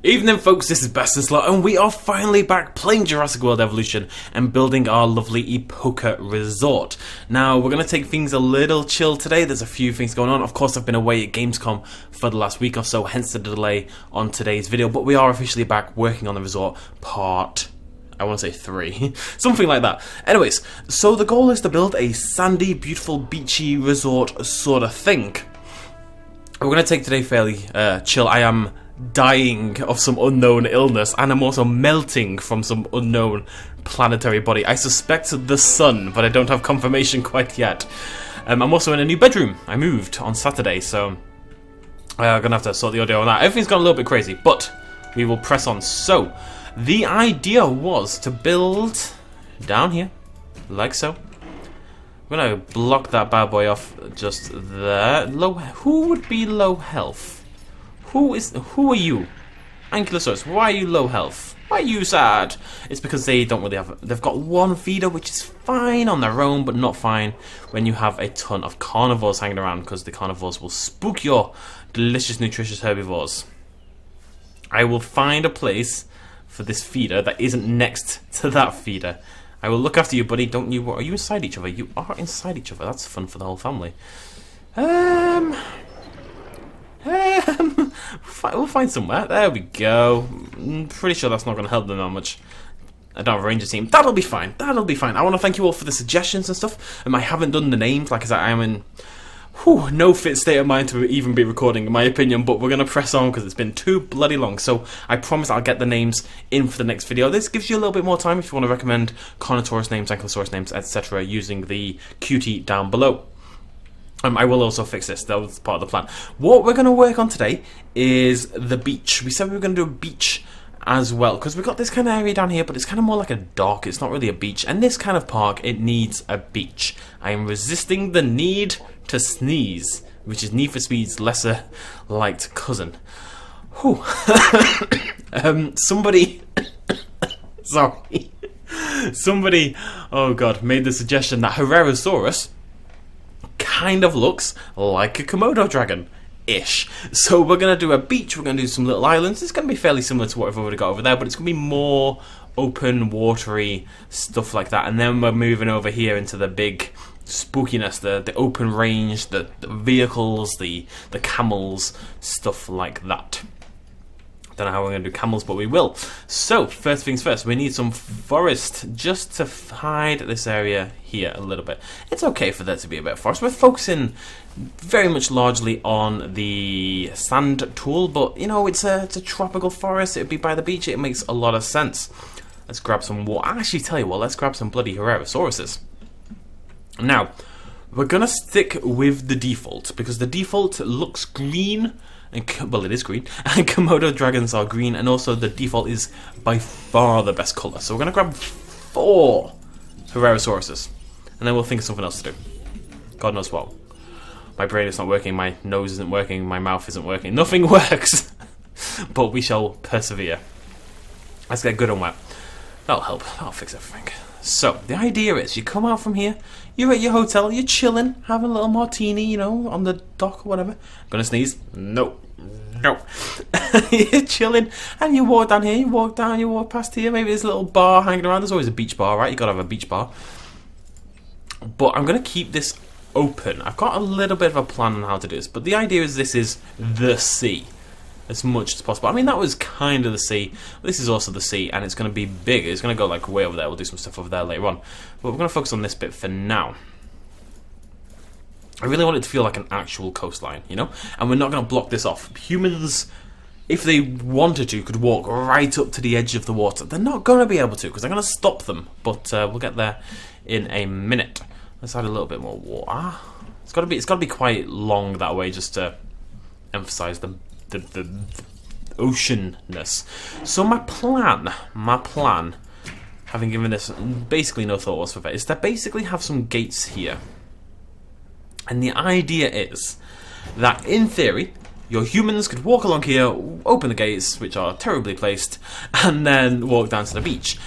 Evening folks, this is BestInSlot and we are finally back playing Jurassic World Evolution and building our lovely Época resort. Now we're going to take things a little chill today. There's a few things going on. Of course I've been away at Gamescom for the last week or so, hence the delay on today's video, but we are officially back working on the resort part, I want to say 3, something like that. Anyways, so the goal is to build a sandy, beautiful, beachy resort sort of thing. We're going to take today fairly chill. I am dying of some unknown illness, and I'm also melting from some unknown planetary body. I suspect the sun, but I don't have confirmation quite yet. I'm also in a new bedroom. I moved on Saturday, so I'm gonna have to sort the audio on that. Everything's gone a little bit crazy, but we will press on. So the idea was to build down here, like so. I'm gonna block that bad boy off just there. Who would be low health? Who are you? Ankylosaurus, why are you low health? Why are you sad? It's because they don't really have... They've got one feeder, which is fine on their own, but not fine when you have a ton of carnivores hanging around, because the carnivores will spook your delicious, nutritious herbivores. I will find a place for this feeder that isn't next to that feeder. I will look after you, buddy. Don't you... Are you inside each other? You are inside each other. That's fun for the whole family. We'll find somewhere. There we go. I'm pretty sure that's not going to help them that much. I don't have a ranger team. That'll be fine. That'll be fine. I want to thank you all for the suggestions and stuff. I haven't done the names. Like I said, I am in no fit state of mind to even be recording, in my opinion. But we're going to press on because it's been too bloody long. So I promise I'll get the names in for the next video. This gives you a little bit more time if you want to recommend Carnotaurus names, Ankylosaurus names, etc. using the QT down below. I will also fix this. That was part of the plan. What we're going to work on today is the beach. We said we were going to do a beach as well, because we've got this kind of area down here, but it's kind of more like a dock. It's not really a beach. And this kind of park, it needs a beach. I am resisting the need to sneeze, which is Need for Speed's lesser liked cousin. Whew. Somebody... Sorry. Somebody, oh god, made the suggestion that Herrerasaurus kind of looks like a Komodo dragon-ish. So we're going to do a beach, we're going to do some little islands. It's going to be fairly similar to what we've already got over there, but it's going to be more open, watery stuff like that. And then we're moving over here into the big spookiness, the open range, the vehicles, the camels, stuff like that. Don't know how we're going to do camels, but we will. So, first things first, we need some forest just to hide this area here a little bit. It's okay for there to be a bit of forest. We're focusing very much largely on the sand tool, but, you know, it's a tropical forest. It would be by the beach. It makes a lot of sense. Let's grab some water. Actually, tell you what, let's grab some bloody Herrerasauruses. Now, we're going to stick with the default, because the default looks green. Well, it is green, and Komodo dragons are green, and also the default is by far the best colour. So we're going to grab 4 Herrerasauruses, and then we'll think of something else to do. God knows what. My brain is not working, my nose isn't working, my mouth isn't working, nothing works! But we shall persevere. Let's get good and wet. That'll help, that'll fix everything. So, the idea is, you come out from here, you're at your hotel, you're chilling, having a little martini, you know, on the dock or whatever. Gonna sneeze? No. No. You're chilling, and you walk down here, you walk down, you walk past here, maybe there's a little bar hanging around. There's always a beach bar, right? You gotta have a beach bar. But I'm gonna keep this open. I've got a little bit of a plan on how to do this, but the idea is this is the sea. As much as possible. I mean, that was kind of the sea. This is also the sea, and it's going to be big. It's going to go like way over there. We'll do some stuff over there later on. But we're going to focus on this bit for now. I really want it to feel like an actual coastline, you know? And we're not going to block this off. Humans, if they wanted to, could walk right up to the edge of the water. They're not going to be able to, because they're going to stop them. But we'll get there in a minute. Let's add a little bit more water. It's got to be quite long that way, just to emphasize the oceanness. So my plan, having given this basically no thought whatsoever, is to basically have some gates here. And the idea is that, in theory, your humans could walk along here, open the gates, which are terribly placed, and then walk down to the beach.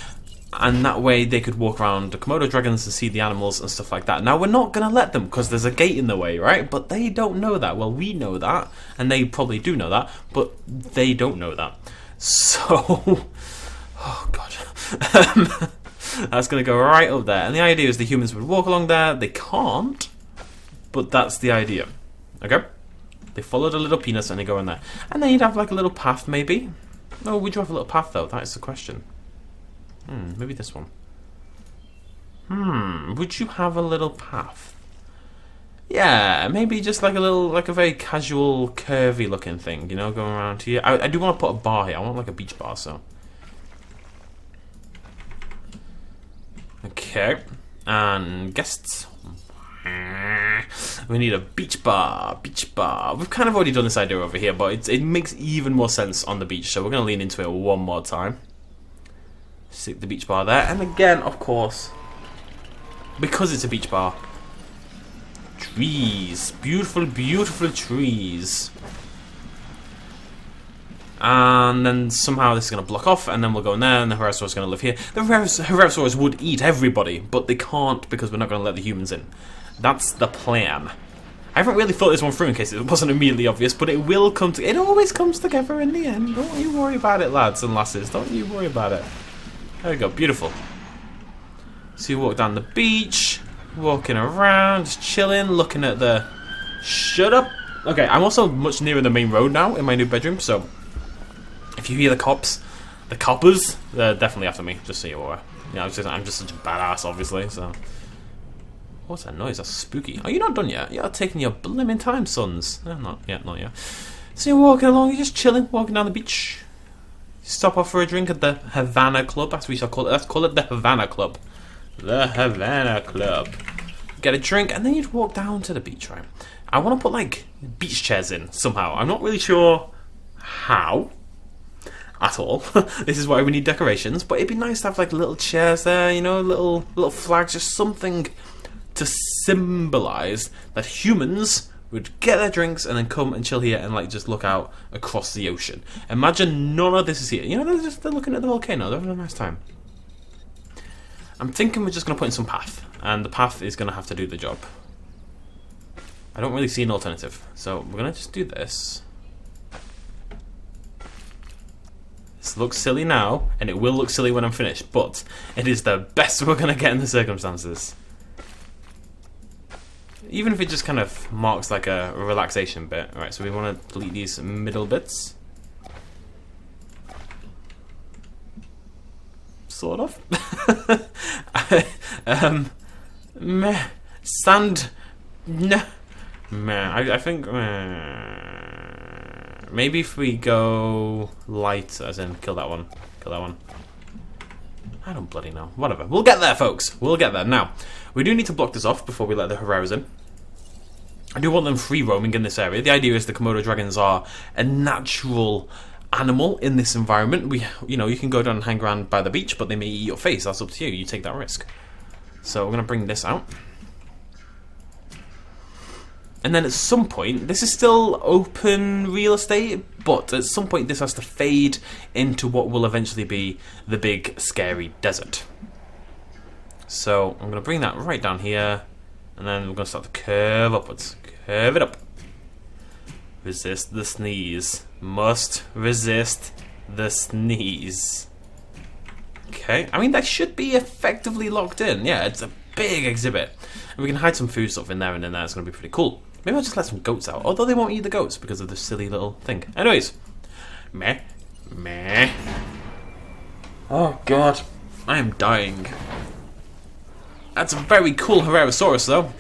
and that way they could walk around the Komodo dragons and see the animals and stuff like that. Now, we're not going to let them because there's a gate in the way, right? But they don't know that. Well, we know that, and they probably do know that, but they don't know that. So, oh god, that's going to go right up there. And the idea is the humans would walk along there. They can't, but that's the idea. Okay? They follow the little penis and they go in there. And then you'd have like a little path, maybe. Oh, would you have a little path though? That is the question. Maybe this one. Would you have a little path? Yeah, maybe just like a little, like a very casual, curvy looking thing, you know, going around here. I do want to put a bar here. I want like a beach bar, so. Okay. And guests. We need a beach bar, beach bar. We've kind of already done this idea over here, but it makes even more sense on the beach, so we're going to lean into it one more time. Stick the beach bar there, and again, of course, because it's a beach bar, trees. Beautiful, beautiful trees. And then somehow this is going to block off, and then we'll go in there, and the Herosaurus is going to live here. The Herosaurus would eat everybody, but they can't because we're not going to let the humans in. That's the plan. I haven't really thought this one through in case it wasn't immediately obvious, but it will come to. It always comes together in the end. Don't you worry about it, lads and lasses. Don't you worry about it. There we go. Beautiful. So you walk down the beach, walking around, just chilling, looking at the. Shut up. Okay, I'm also much nearer the main road now in my new bedroom, so if you hear the coppers, they're definitely after me. Just so you're aware. You know, I'm just such a badass, obviously. So. What's that noise? That's spooky. Are you not done yet? You're taking your blimmin' time, sons. No, not yet, not yet. So you're walking along, you're just chilling, walking down the beach. You stop off for a drink at the Havana Club. That's what we shall call it. Let's call it the Havana Club. The Havana Club. Get a drink, and then you'd walk down to the beach, right? I want to put, like, beach chairs in, somehow. I'm not really sure how. At all. This is why we need decorations. But it'd be nice to have, like, little chairs there, you know, little flags, just something to symbolise that humans would get their drinks and then come and chill here and like just look out across the ocean. Imagine none of this is here. You know, they're looking at the volcano. They're having a nice time. I'm thinking we're just going to put in some path, and the path is going to have to do the job. I don't really see an alternative, so we're going to just do this. This looks silly now, and it will look silly when I'm finished, but it is the best we're going to get in the circumstances. Even if it just kind of marks like a relaxation bit. Alright, so we want to delete these middle bits. Sort of. Meh. Sand. No. Meh. I think. Maybe if we go light, as in kill that one. Kill that one. I don't bloody know. Whatever. We'll get there, folks. We'll get there. Now, we do need to block this off before we let the Hereros in. I do want them free roaming in this area. The idea is the Komodo dragons are a natural animal in this environment. You know, you can go down and hang around by the beach, but they may eat your face. That's up to you. You take that risk. So we're going to bring this out. And then at some point, this is still open real estate, but at some point this has to fade into what will eventually be the big, scary desert. So I'm going to bring that right down here, and then we're going to start to curve upwards. Curve it up. Resist the sneeze. Must resist the sneeze. Okay, I mean that should be effectively locked in. Yeah, it's a big exhibit. And we can hide some food stuff in there, and in there it's going to be pretty cool. Maybe I'll just let some goats out, although they won't eat the goats because of this silly little thing. Anyways. Meh. Meh. Oh god. I am dying. That's a very cool Herosaurus though.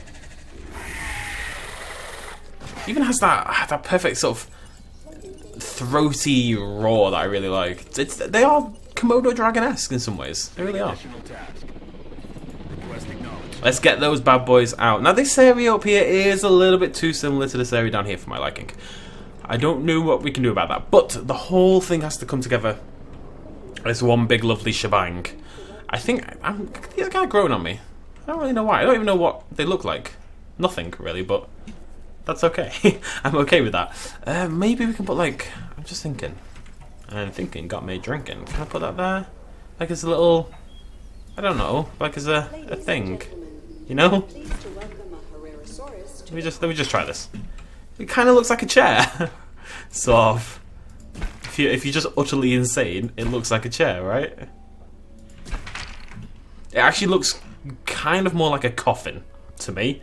Even has that perfect sort of throaty roar that I really like. They are Komodo dragon-esque in some ways. They really are. Let's get those bad boys out. Now this area up here is a little bit too similar to this area down here for my liking. I don't know what we can do about that, but the whole thing has to come together as one big lovely shebang. I think these are kind of growing on me. I don't really know why. I don't even know what they look like. Nothing really, but that's okay. I'm okay with that. Maybe we can put like, I'm just thinking. And thinking got me drinking. Can I put that there? Like as a little, I don't know, like as a thing. You know? Let me just try this. It kind of looks like a chair. Sort of. if you're just utterly insane, it looks like a chair, right? It actually looks kind of more like a coffin to me.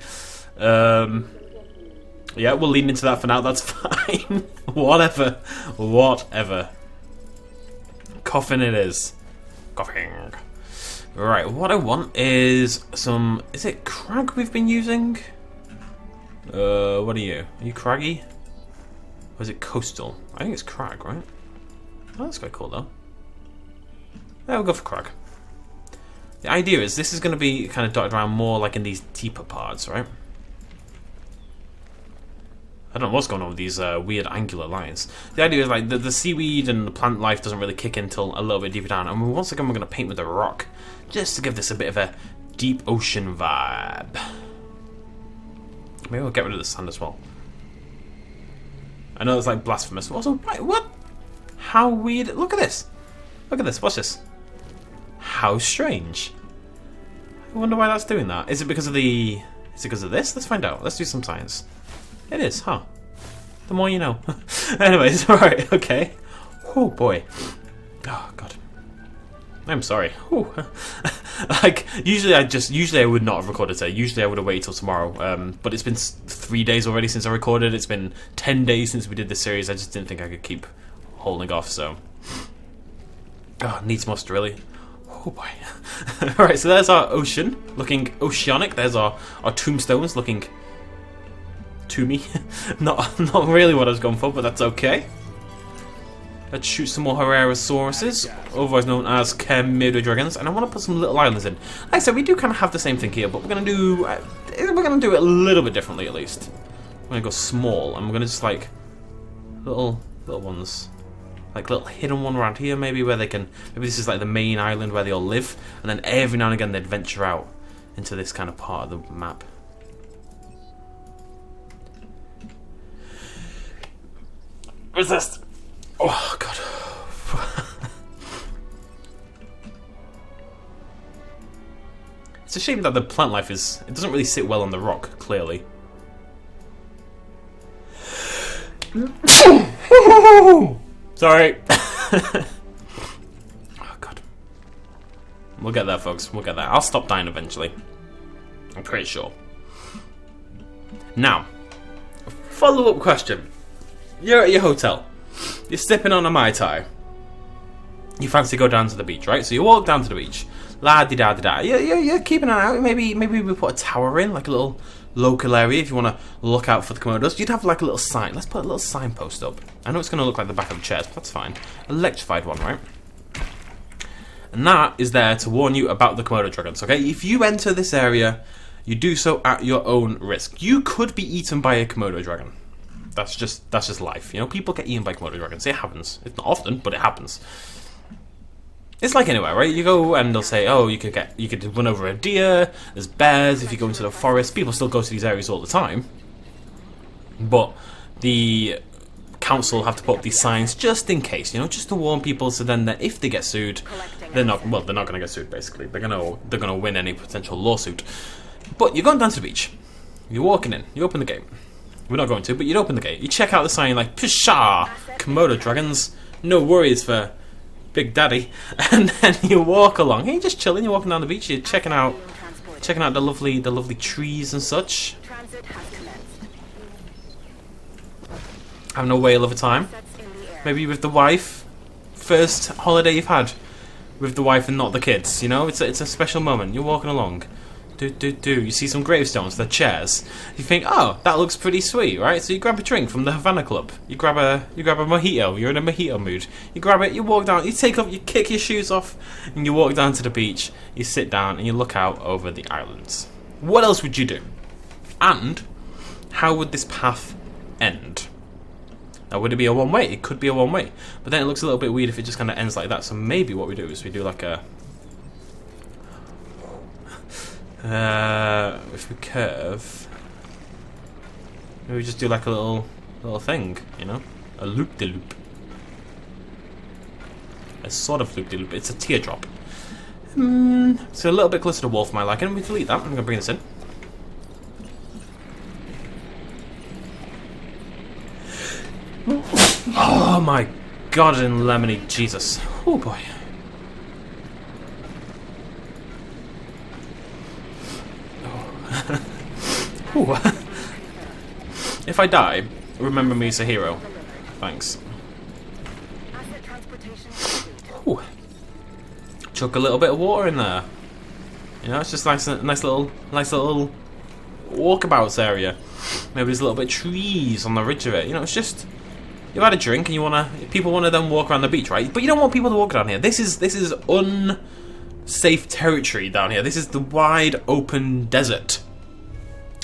Yeah, we'll lean into that for now. That's fine. Whatever. Coffin it is. Coffin. Right, what I want is some... Is it crag we've been using? What are you? Are you craggy? Or is it coastal? I think it's crag, right? Oh, that's quite cool, though. Yeah, we'll go for crag. The idea is this is going to be kind of dotted around more like in these deeper parts, right? I don't know what's going on with these weird angular lines. The idea is like the seaweed and the plant life doesn't really kick in until a little bit deeper down. And once again, we're going to paint with a rock, just to give this a bit of a deep ocean vibe. Maybe we'll get rid of the sand as well. I know it's like blasphemous. Also, what? How weird! Look at this. Look at this. Watch this. How strange. I wonder why that's doing that. Is it because of the? Is it because of this? Let's find out. Let's do some science. It is, huh? The more you know. Anyways, alright, okay. Oh boy. Oh god. I'm sorry. Like, usually I would not have recorded today. Usually I would have waited till tomorrow. But it's been 3 days already since I recorded. It's been 10 days since we did this series. I just didn't think I could keep holding off, so. Oh, needs must, really. Oh boy. Alright, so there's our ocean, looking oceanic. There's our tombstones, looking toomy. not really what I was going for, but that's okay. Let's shoot some more Herrerasauruses, otherwise known as Komodo dragons, and I want to put some little islands in. Like I said, we do kind of have the same thing here, but we're gonna do it a little bit differently at least. We're gonna go small, and we're gonna just like little ones, like little hidden one around here, maybe where they can. Maybe this is like the main island where they all live, and then every now and again they'd venture out into this kind of part of the map. Resist. Oh god. It's a shame that the plant life it doesn't really sit well on the rock, clearly. Sorry. Oh god. We'll get there, folks. We'll get there. I'll stop dying eventually. I'm pretty sure. Now, follow-up question. You're at your hotel. You're sipping on a Mai Tai. You fancy go down to the beach, right? So you walk down to the beach. La-di-da-di-da. You're keeping an eye out. Maybe we put a tower in, like a little local area if you want to look out for the Komodos. You'd have like a little sign. Let's put a little signpost up. I know it's going to look like the back of the chairs, but that's fine. Electrified one, right? And that is there to warn you about the Komodo dragons, okay? If you enter this area, you do so at your own risk. You could be eaten by a Komodo dragon. That's just life, you know. People get eaten by Komodo dragons. It happens. It's not often, but it happens. It's like anywhere, right? You go and they'll say, "Oh, you could run over a deer." There's bears if you go into the forest. People still go to these areas all the time, but the council have to put up these signs just in case, you know, just to warn people. So then, that if they get sued, they're not going to get sued. Basically, they're gonna win any potential lawsuit. But you're going down to the beach. You're walking in. You open the gate. We're not going to, but you'd open the gate. You check out the sign like, "Pshaw, Komodo dragons, no worries for Big Daddy," and then you walk along. Hey, you're just chilling. You're walking down the beach. You're checking out the lovely trees and such. Having a whale of a time. Maybe with the wife. First holiday you've had with the wife and not the kids. You know, it's a special moment. You're walking along. You see some gravestones, they're chairs. You think, oh, that looks pretty sweet, right? So you grab a drink from the Havana Club. You grab a mojito. You're in a mojito mood. You grab it. You walk down. You kick your shoes off, and you walk down to the beach. You sit down and you look out over the islands. What else would you do? And how would this path end? Now, would it be a one-way? It could be a one-way, but then it looks a little bit weird if it just kind of ends like that. So maybe what we do is we do like a. If we curve, maybe we just do like a little thing, you know, a loop-de-loop, a sort of loop-de-loop. It's a teardrop. So a little bit closer to the wall for my liking. We delete that. I'm gonna bring this in. Oh my God in lemony Jesus. Oh boy. Ooh. If I die, remember me as a hero. Thanks. Ooh. Chuck a little bit of water in there. You know, it's just nice little walkabouts area. Maybe there's a little bit of trees on the ridge of it. You know, it's just you've had a drink and people wanna then walk around the beach, right? But you don't want people to walk down here. This is unsafe territory down here. This is the wide open desert.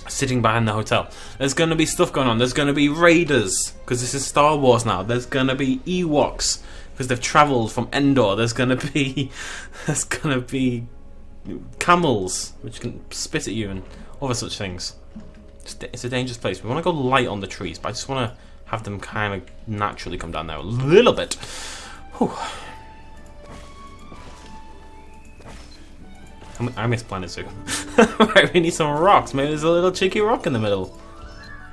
Sitting behind the hotel. There's going to be stuff going on. There's going to be raiders, because this is Star Wars now. There's going to be Ewoks, because they've travelled from Endor. There's going to be camels, which can spit at you and other such things. It's a dangerous place. We want to go light on the trees, but I just want to have them kind of naturally come down there a little bit. Whew. I miss Planet Zoo. Right, we need some rocks. Maybe there's a little cheeky rock in the middle.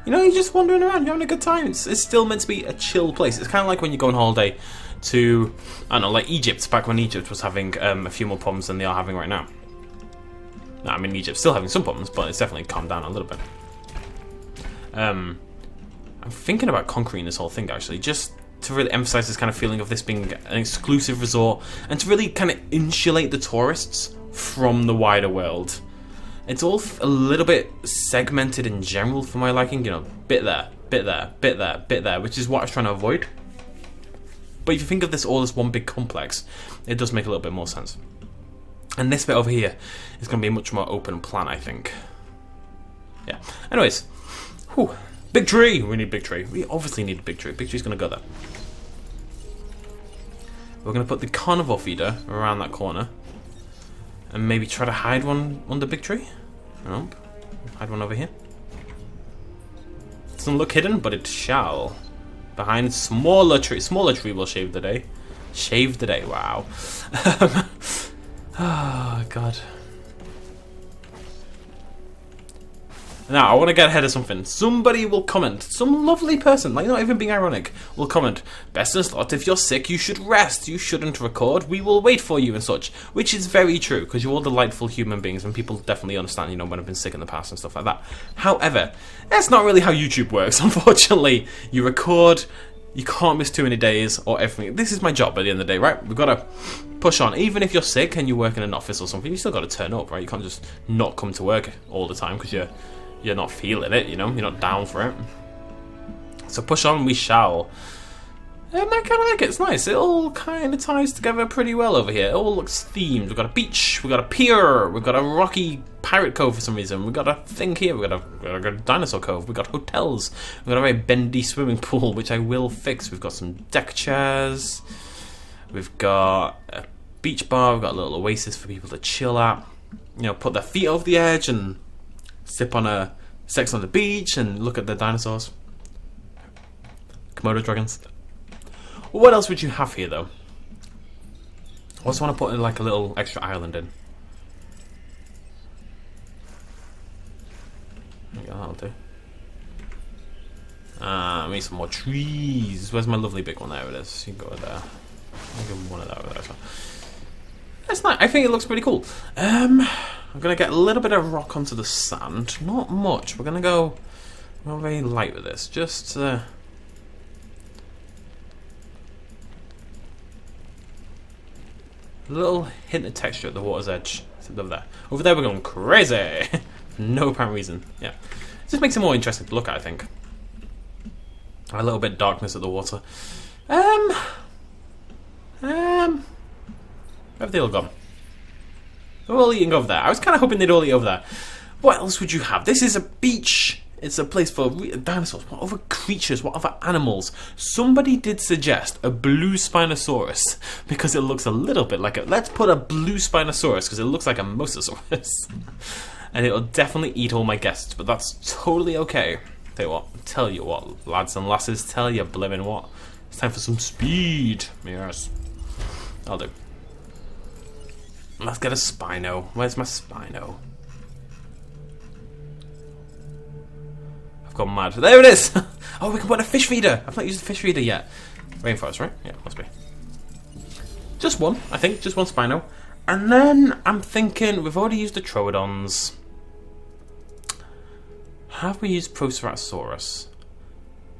You know, you're just wandering around, you're having a good time. It's still meant to be a chill place. It's kind of like when you go on holiday to, I don't know, like Egypt, back when Egypt was having a few more problems than they are having right now. No, I mean, Egypt's still having some problems, but it's definitely calmed down a little bit. I'm thinking about concreting this whole thing, actually, just to really emphasize this kind of feeling of this being an exclusive resort, and to really kind of insulate the tourists from the wider world. It's all a little bit segmented in general for my liking, you know, bit there, bit there, bit there, bit there, which is what I was trying to avoid. But if you think of this all as one big complex, it does make a little bit more sense. And this bit over here is going to be much more open plan, I think. Yeah. Anyways, whew. Big tree! We need big tree. We obviously need a big tree. Big tree's going to go there. We're going to put the carnivore feeder around that corner. And maybe try to hide one on the big tree. Nope. Hide one over here. It doesn't look hidden, but it shall. Behind smaller tree. Smaller tree will shave the day. Shave the day. Wow. Oh God. Now, I want to get ahead of something. Somebody will comment. Some lovely person, like not even being ironic, will comment, BestInSlot, if you're sick, you should rest. You shouldn't record. We will wait for you and such. Which is very true, because you're all delightful human beings, and people definitely understand, you know, when I've been sick in the past and stuff like that. However, that's not really how YouTube works, unfortunately. You record, you can't miss too many days or everything. This is my job at the end of the day, right? We've got to push on. Even if you're sick and you work in an office or something, you still got to turn up, right? You can't just not come to work all the time because you're not feeling it, you know, you're not down for it. So push on, we shall. I kind of like it, it's nice. It all kind of ties together pretty well over here. It all looks themed. We've got a beach, we've got a pier, we've got a rocky pirate cove for some reason, we've got a thing here, we've got a dinosaur cove, we've got hotels, we've got a very bendy swimming pool, which I will fix. We've got some deck chairs, we've got a beach bar, we've got a little oasis for people to chill at. You know, put their feet over the edge and sip on a sex on the beach and look at the dinosaurs. Komodo dragons. What else would you have here, though? I also want to put in like a little extra island in. Yeah, that'll do. I need some more trees. Where's my lovely big one? There it is. You can go over there. I'll give one of that over there as well. That's nice. I think it looks pretty cool. I'm gonna get a little bit of rock onto the sand. Not much. We're gonna go very light with this. Just a little hint of texture at the water's edge. Over there. Over there we're going crazy. No apparent reason. Yeah. It just makes it more interesting to look at, I think. A little bit of darkness at the water. Where have they all gone? They're all eating over there. I was kind of hoping they'd all eat over there. What else would you have? This is a beach. It's a place for dinosaurs. What other creatures? What other animals? Somebody did suggest a blue Spinosaurus because it looks a little bit like a... Let's put a blue Spinosaurus because it looks like a Mosasaurus. And it'll definitely eat all my guests, but that's totally okay. Tell you what, lads and lasses, tell you blimmin' what. It's time for some speed. Yes. I'll do. Let's get a Spino. Where's my Spino? I've gone mad. There it is! Oh, we can put a fish feeder! I've not used the fish feeder yet. Rainforest, right? Yeah, must be. Just one, I think. Just one Spino. And then I'm thinking, we've already used the Troodons. Have we used Proceratosaurus?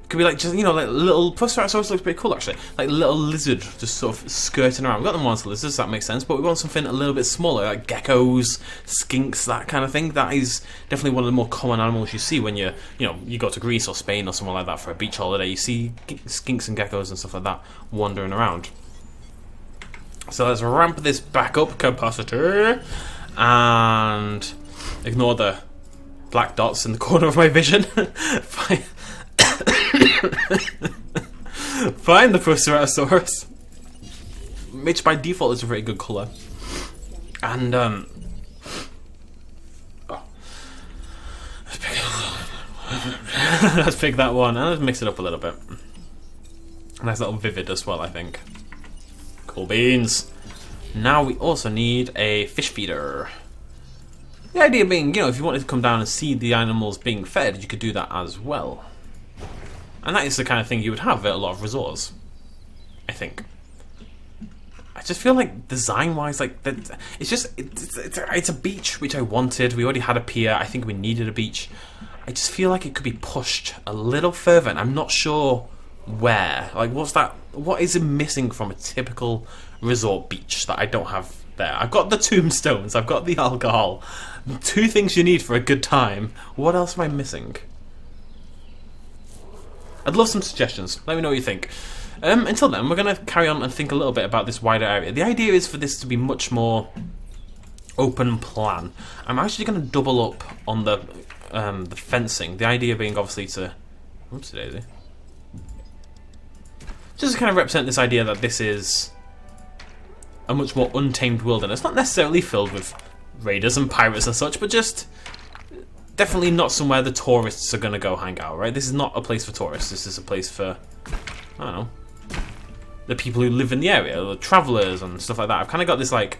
Could be like, just, you know, like little... Proceratosaurus looks pretty cool, actually. Like little lizard just sort of skirting around. We've got the monster lizards, that makes sense. But we want something a little bit smaller, like geckos, skinks, that kind of thing. That is definitely one of the more common animals you see when you know, you go to Greece or Spain or somewhere like that for a beach holiday. You see skinks and geckos and stuff like that wandering around. So let's ramp this back up capacity and ignore the black dots in the corner of my vision. Find the Proceratosaurus, which by default is a very good colour. And let's pick that one and let's mix it up a little bit. Nice little vivid as well, I think. Cool beans. Now we also need a fish feeder. The idea being, you know, if you wanted to come down and see the animals being fed, you could do that as well. And that is the kind of thing you would have at a lot of resorts, I think. I just feel like design-wise, like it's a beach which I wanted. We already had a pier. I think we needed a beach. I just feel like it could be pushed a little further, and I'm not sure where. Like, what is it missing from a typical resort beach that I don't have there? I've got the tombstones, I've got the alcohol. 2 things you need for a good time. What else am I missing? I'd love some suggestions. Let me know what you think. Until then, we're going to carry on and think a little bit about this wider area. The idea is for this to be much more open plan. I'm actually going to double up on the fencing. The idea being obviously to... Oops, daisy. Just to kind of represent this idea that this is a much more untamed wilderness. Not necessarily filled with raiders and pirates and such, but just definitely not somewhere the tourists are going to go hang out, right? This is not a place for tourists. This is a place for, I don't know, the people who live in the area, the travellers and stuff like that. I've kind of got this, like,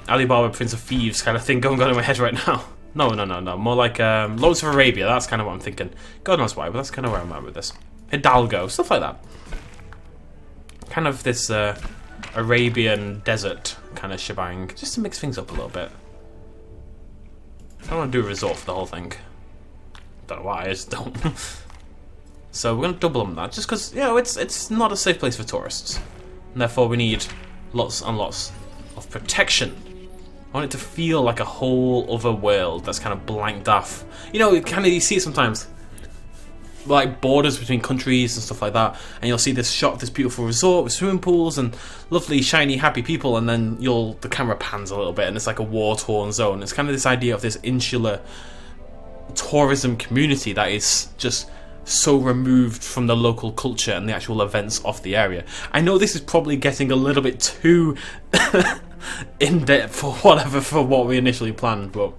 Alibaba Prince of Thieves kind of thing going on in my head right now. No. More like Lawrence of Arabia. That's kind of what I'm thinking. God knows why, but that's kind of where I'm at with this. Hidalgo, stuff like that. Kind of this Arabian desert kind of shebang, just to mix things up a little bit. I don't want to do a resort for the whole thing. Don't know why, I just don't. So we're going to double on that, just because, you know, it's not a safe place for tourists. And therefore we need lots and lots of protection. I want it to feel like a whole other world that's kind of blanked off. You know, you see it sometimes, like borders between countries and stuff like that, and you'll see this shot, this beautiful resort with swimming pools and lovely, shiny, happy people, and then the camera pans a little bit, and it's like a war-torn zone. It's kind of this idea of this insular tourism community that is just so removed from the local culture and the actual events of the area. I know this is probably getting a little bit too in depth for what we initially planned, but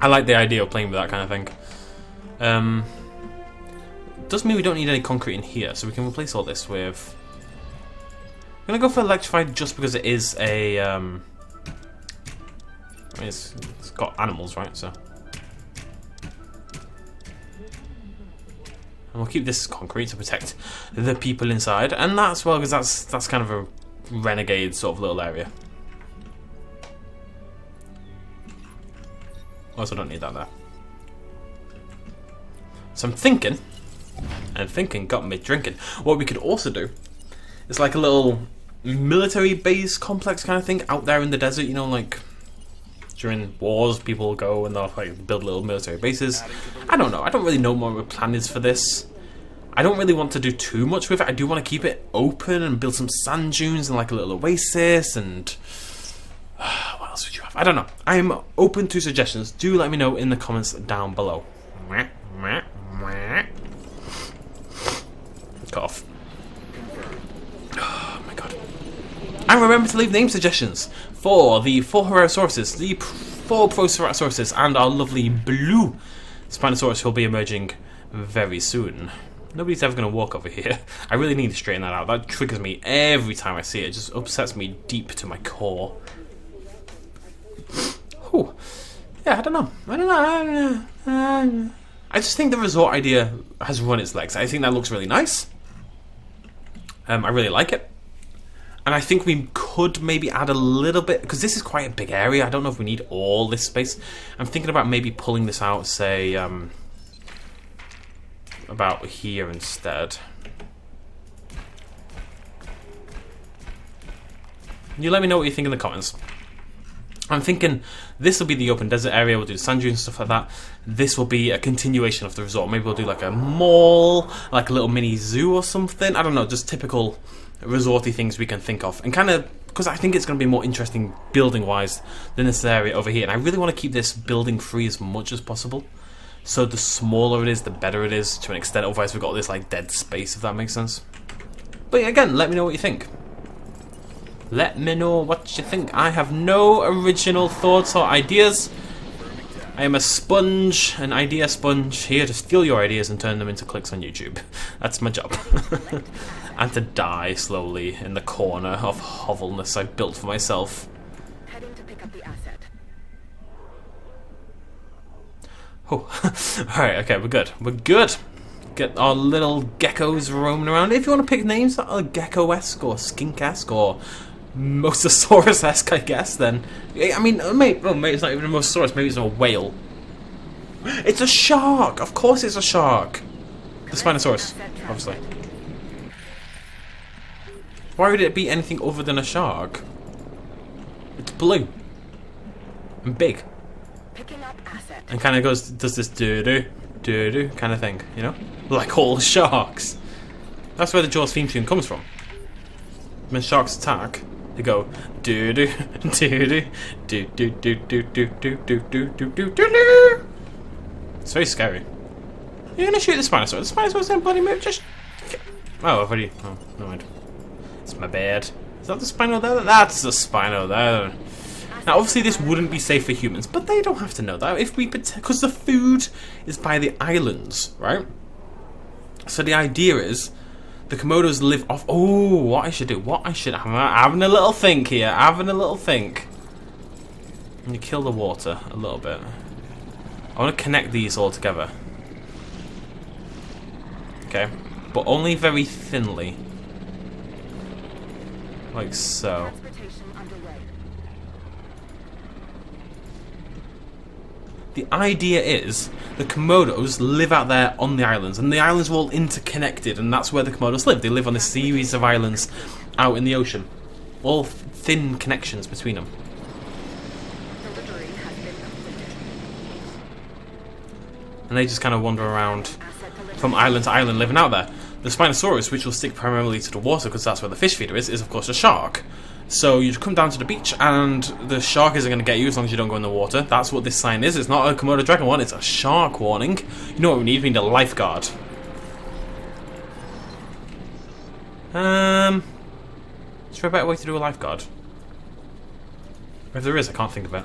I like the idea of playing with that kind of thing. Does mean we don't need any concrete in here, so we can replace all this with... I'm gonna go for electrified just because it is a... I mean, it's got animals, right? So, and we'll keep this concrete to protect the people inside, and that's well because that's kind of a renegade sort of little area. Also, don't need that there. So I'm thinking. And thinking got me drinking. What we could also do is like a little military base complex kind of thing out there in the desert. You know, like during wars, people go and they'll like build little military bases. I don't know. I don't really know what my plan is for this. I don't really want to do too much with it. I do want to keep it open and build some sand dunes and like a little oasis and what else would you have? I don't know. I'm open to suggestions. Do let me know in the comments down below. Cut off. Oh my god. And remember to leave name suggestions for the 4 Hererosauruses, the 4 Proceratosaurus, and our lovely blue Spinosaurus who will be emerging very soon. Nobody's ever going to walk over here. I really need to straighten that out. That triggers me every time I see it. It just upsets me deep to my core. Whew. Yeah, I don't know. I just think the resort idea has run its legs. I think that looks really nice. I really like it. And I think we could maybe add a little bit, because this is quite a big area. I don't know if we need all this space. I'm thinking about maybe pulling this out, say, about here instead. You let me know what you think in the comments. I'm thinking this will be the open desert area. We'll do sand dunes and stuff like that. This will be a continuation of the resort. Maybe we'll do like a mall, like a little mini zoo or something. I don't know, just typical resorty things we can think of. And kind of, because I think it's going to be more interesting building-wise than this area over here. And I really want to keep this building free as much as possible. So the smaller it is, the better it is to an extent. Otherwise we've got this like dead space, if that makes sense. But again, let me know what you think. Let me know what you think. I have no original thoughts or ideas. I am a sponge, an idea sponge, here to steal your ideas and turn them into clicks on YouTube. That's my job. And to die slowly in the corner of hovelness I've built for myself. Heading to pick up the asset. Oh, alright, okay, we're good. We're good. Get our little geckos roaming around. If you want to pick names that are gecko-esque or skink-esque or Mosasaurus-esque, I guess, then... I mean, maybe it's not even a Mosasaurus, maybe it's a whale. It's a shark! Of course it's a shark! The Spinosaurus, obviously. Why would it be anything other than a shark? It's blue. And big. Picking up asset. And kind of does this doo-doo kind of thing, you know? Like all sharks. That's where the Jaws theme tune comes from. When sharks attack, they go doo-doo, doo-doo, doo-doo-doo-doo-doo-doo-doo-doo-doo-doo. It's very scary. You're gonna shoot the Spinosaurus. The Spinosaurus in bloody move, just... Oh, I've already... Oh, never mind. It's my bad. Is that the Spino there? That's the Spino there. Now, obviously, this wouldn't be safe for humans, but they don't have to know that. If we... Because the food is by the islands, right? So the idea is... The Komodos live off... Oh, what I should do. I'm having a little think here. Having a little think. And you kill the water a little bit. I want to connect these all together. Okay. But only very thinly. Like so. The idea is the Komodos live out there on the islands, and the islands are all interconnected, and that's where the Komodos live. They live on a series of islands out in the ocean. All thin connections between them. And they just kind of wander around from island to island living out there. The Spinosaurus, which will stick primarily to the water because that's where the fish feeder is of course a shark. So you come down to the beach and the shark isn't going to get you as long as you don't go in the water. That's what this sign is. It's not a Komodo dragon one, it's a shark warning. You know what we need? We need a lifeguard. Is there a better way to do a lifeguard? If there is, I can't think of it.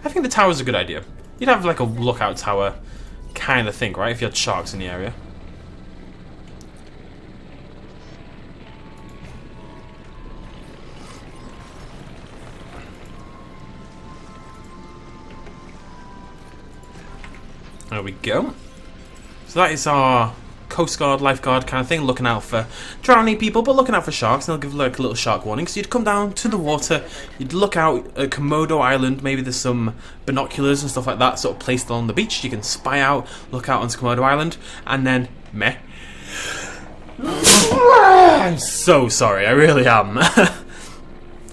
I think the tower's a good idea. You'd have like a lookout tower kind of thing, right? If you had sharks in the area. There we go. So that is our Coast Guard, lifeguard kind of thing, looking out for drowning people, but looking out for sharks, and they'll give like a little shark warning. So you'd come down to the water, you'd look out at Komodo Island, maybe there's some binoculars and stuff like that sort of placed on the beach. You can spy out, look out onto Komodo Island, and then meh. I'm so sorry, I really am.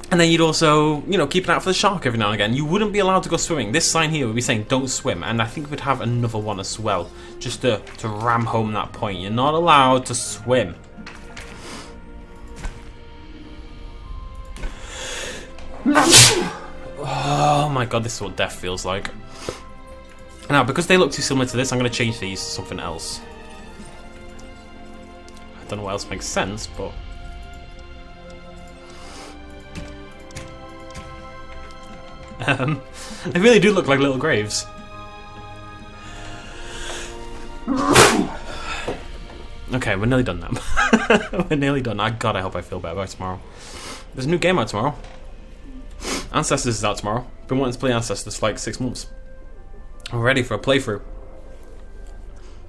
And then you'd also, you know, keep an eye out for the shark every now and again. You wouldn't be allowed to go swimming. This sign here would be saying don't swim, and I think we'd have another one as well, just to ram home that point. You're not allowed to swim. Oh my god, this is what death feels like. Now, because they look too similar to this, I'm going to change these to something else. I don't know what else makes sense, but... they really do look like little graves. Okay, we're nearly done now. We're nearly done. God, I hope I feel better by tomorrow. There's a new game out tomorrow. Ancestors is out tomorrow. Been wanting to play Ancestors for like 6 months. I'm ready for a playthrough.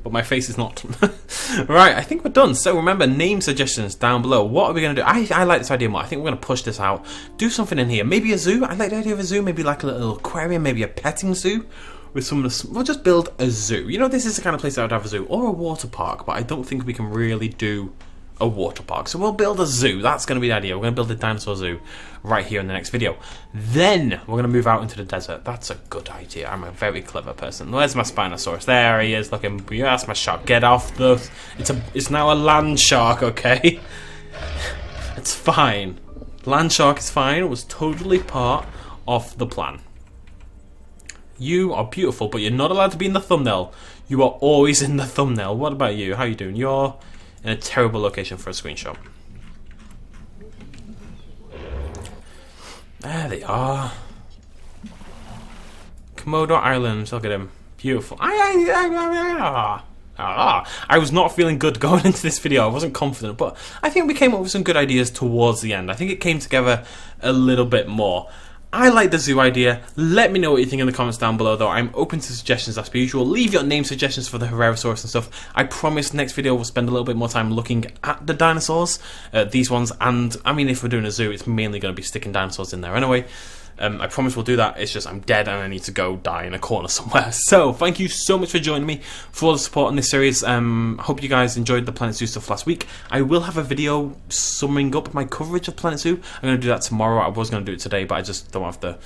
but my face is not. Right, I think we're done. So remember, name suggestions down below. What are we going to do? I like this idea more. I think we're going to push this out. Do something in here. Maybe a zoo. I like the idea of a zoo. Maybe like a little aquarium. Maybe a petting zoo. With some of the, we'll just build a zoo. You know, this is the kind of place that would have a zoo. Or a water park. But I don't think we can really do a water park. So we'll build a zoo. That's going to be the idea. We're going to build a dinosaur zoo right here in the next video. Then we're going to move out into the desert. That's a good idea. I'm a very clever person. Where's my Spinosaurus? There he is, looking. Yes, my shark. Get off the... It's now a land shark, okay? It's fine. Land shark is fine. It was totally part of the plan. You are beautiful, but you're not allowed to be in the thumbnail. You are always in the thumbnail. What about you? How are you doing? You're in a terrible location for a screenshot. There they are. Komodo Islands, look at him. Beautiful. I was not feeling good going into this video. I wasn't confident, but I think we came up with some good ideas towards the end. I think it came together a little bit more. I like the zoo idea. Let me know what you think in the comments down below, though. I'm open to suggestions as per usual. Leave your name suggestions for the Herrerasaurus and stuff. I promise next video we'll spend a little bit more time looking at the dinosaurs, these ones, and I mean, if we're doing a zoo, it's mainly going to be sticking dinosaurs in there anyway. I promise we'll do that. It's just I'm dead and I need to go die in a corner somewhere. So thank you so much for joining me, for all the support on this series. Hope you guys enjoyed the Planet Zoo stuff last week. I will have a video summing up my coverage of Planet Zoo. I'm going to do that tomorrow. I was going to do it today, but I just don't have the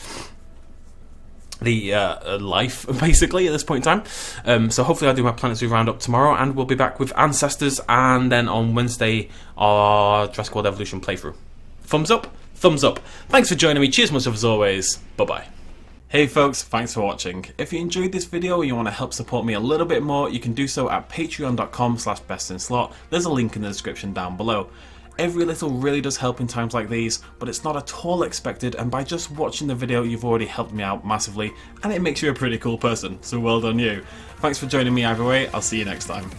life, basically, at this point in time. So hopefully I'll do my Planet Zoo roundup tomorrow, and we'll be back with Ancestors, and then on Wednesday our Jurassic World Evolution playthrough. Thumbs up? Thumbs up. Thanks for joining me. Cheers much as always. Bye-bye. Hey folks, thanks for watching. If you enjoyed this video and you want to help support me a little bit more, you can do so at patreon.com/bestinslot. There's a link in the description down below. Every little really does help in times like these, but it's not at all expected, and by just watching the video you've already helped me out massively, and it makes you a pretty cool person, so well done you. Thanks for joining me either way. I'll see you next time.